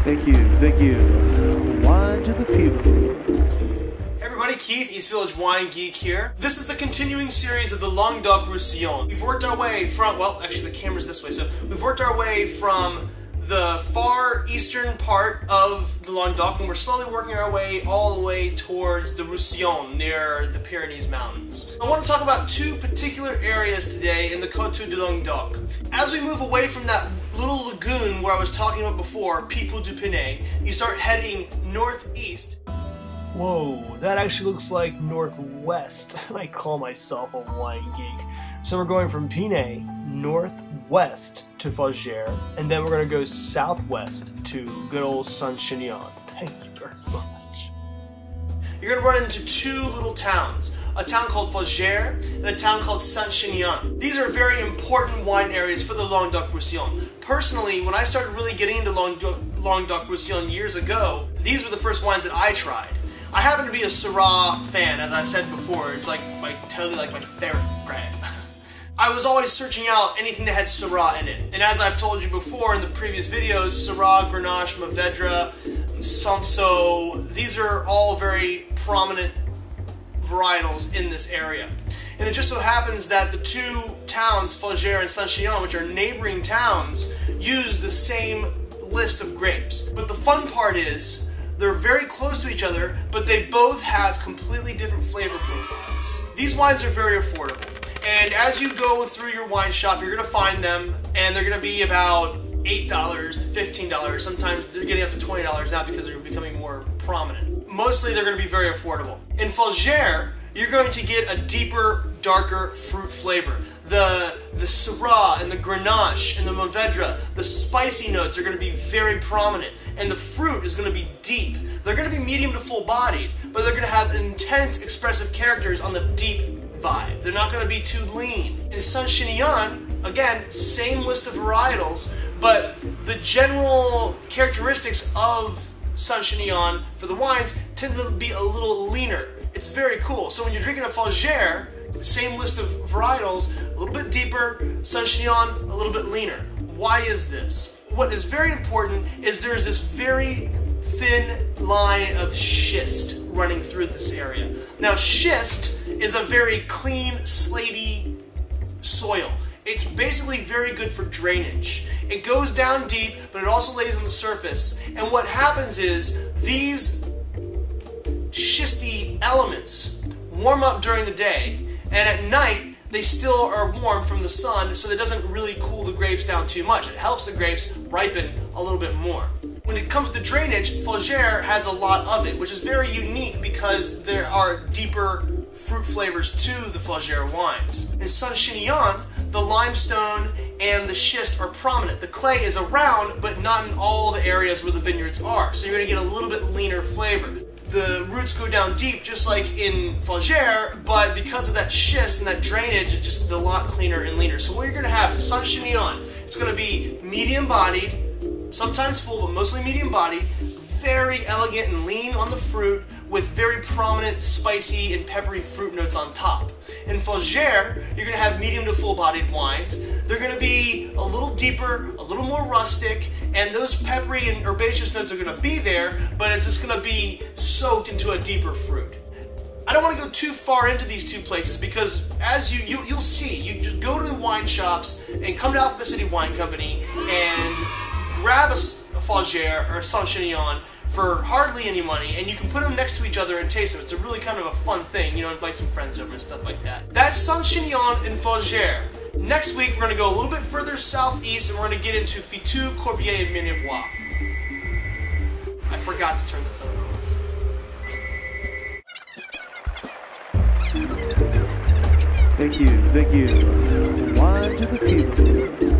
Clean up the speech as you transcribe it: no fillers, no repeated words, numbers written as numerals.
Thank you, thank you. Wine to the people. Hey everybody, Keith, East Village Wine Geek here. This is the continuing series of the Lannguedoc-Roussillon. We've worked our way from, well, actually the camera's this way, so we've worked our way from the far eastern part of the Languedoc, and we're slowly working our way all the way towards the Roussillon, near the Pyrenees Mountains. I want to talk about two particular areas today in the Coteaux de Languedoc. As we move away from that little lagoon where I was talking about before, North of Pinet, you start heading northeast. Whoa, that actually looks like northwest. I call myself a wine geek. So we're going from Pinet northwest to Faugeres, and then we're going to go southwest to good old St. Chinian. Thank you very much. You're going to run into two little towns, a town called Faugeres and a town called St. Chinian. These are very important wine areas for the Lannguedoc-Roussillon. Personally, when I started really getting into Lannguedoc-Roussillon years ago, these were the first wines that I tried. I happen to be a Syrah fan, as I've said before. It's like totally like my favorite grape. I was always searching out anything that had Syrah in it. And as I've told you before in the previous videos, Syrah, Grenache, Mourvedre, Cinsault, these are all very prominent varietals in this area. And it just so happens that the two towns, Faugeres and St. Chinian, which are neighboring towns, use the same list of grapes. But the fun part is, they're very close to each other, but they both have completely different flavor profiles. These wines are very affordable. And as you go through your wine shop, you're going to find them, and they're going to be about $8 to $15. Sometimes they're getting up to $20 now because they're becoming more prominent. Mostly they're going to be very affordable. In Faugeres, you're going to get a deeper, darker fruit flavor. The Syrah and the Grenache and the Mourvedre, the spicy notes are going to be very prominent, and the fruit is going to be deep. They're going to be medium to full bodied, but they're going to have intense expressive characters on the deep vibe. They're not going to be too lean. In St. Chinian, again, same list of varietals, but the general characteristics of St. Chinian for the wines tend to be a little leaner. It's very cool. So when you're drinking a Faugeres, same list of varietals, a little bit deeper, St. Chinian, a little bit leaner. Why is this? What is very important is there's this very thin line of schist running through this area. Now, schist is a very clean, slaty soil. It's basically very good for drainage. It goes down deep, but it also lays on the surface. And what happens is these schisty elements warm up during the day, and at night they still are warm from the sun, so that doesn't really cool the grapes down too much. It helps the grapes ripen a little bit more. When it comes to drainage, Faugeres has a lot of it, which is very unique because there are deeper fruit flavors to the Faugeres wines. In St. Chinian, the limestone and the schist are prominent. The clay is around, but not in all the areas where the vineyards are, so you're going to get a little bit leaner flavor. The roots go down deep, just like in Faugeres, but because of that schist and that drainage, it just is a lot cleaner and leaner. So what you're going to have is St. Chinian. It's going to be medium-bodied, sometimes full, but mostly medium-bodied, very elegant and lean on the fruit, with very prominent spicy and peppery fruit notes on top. In Faugeres, you're going to have medium to full-bodied wines. They're going to be a little deeper, a little more rustic, and those peppery and herbaceous notes are going to be there, but it's just going to be soaked into a deeper fruit. I don't want to go too far into these two places because as you'll see, you just go to the wine shops and come to Alphabet City Wine Company and grab a Faugeres or a St. Chinian for hardly any money, and you can put them next to each other and taste them. It's a really kind of a fun thing, you know, invite some friends over and stuff like that. That's St. Chinian and Faugeres. Next week, we're going to go a little bit further southeast, and we're going to get into Fitou, Corbière, and Minervois. I forgot to turn the phone off. Thank you, thank you. Wine to the people.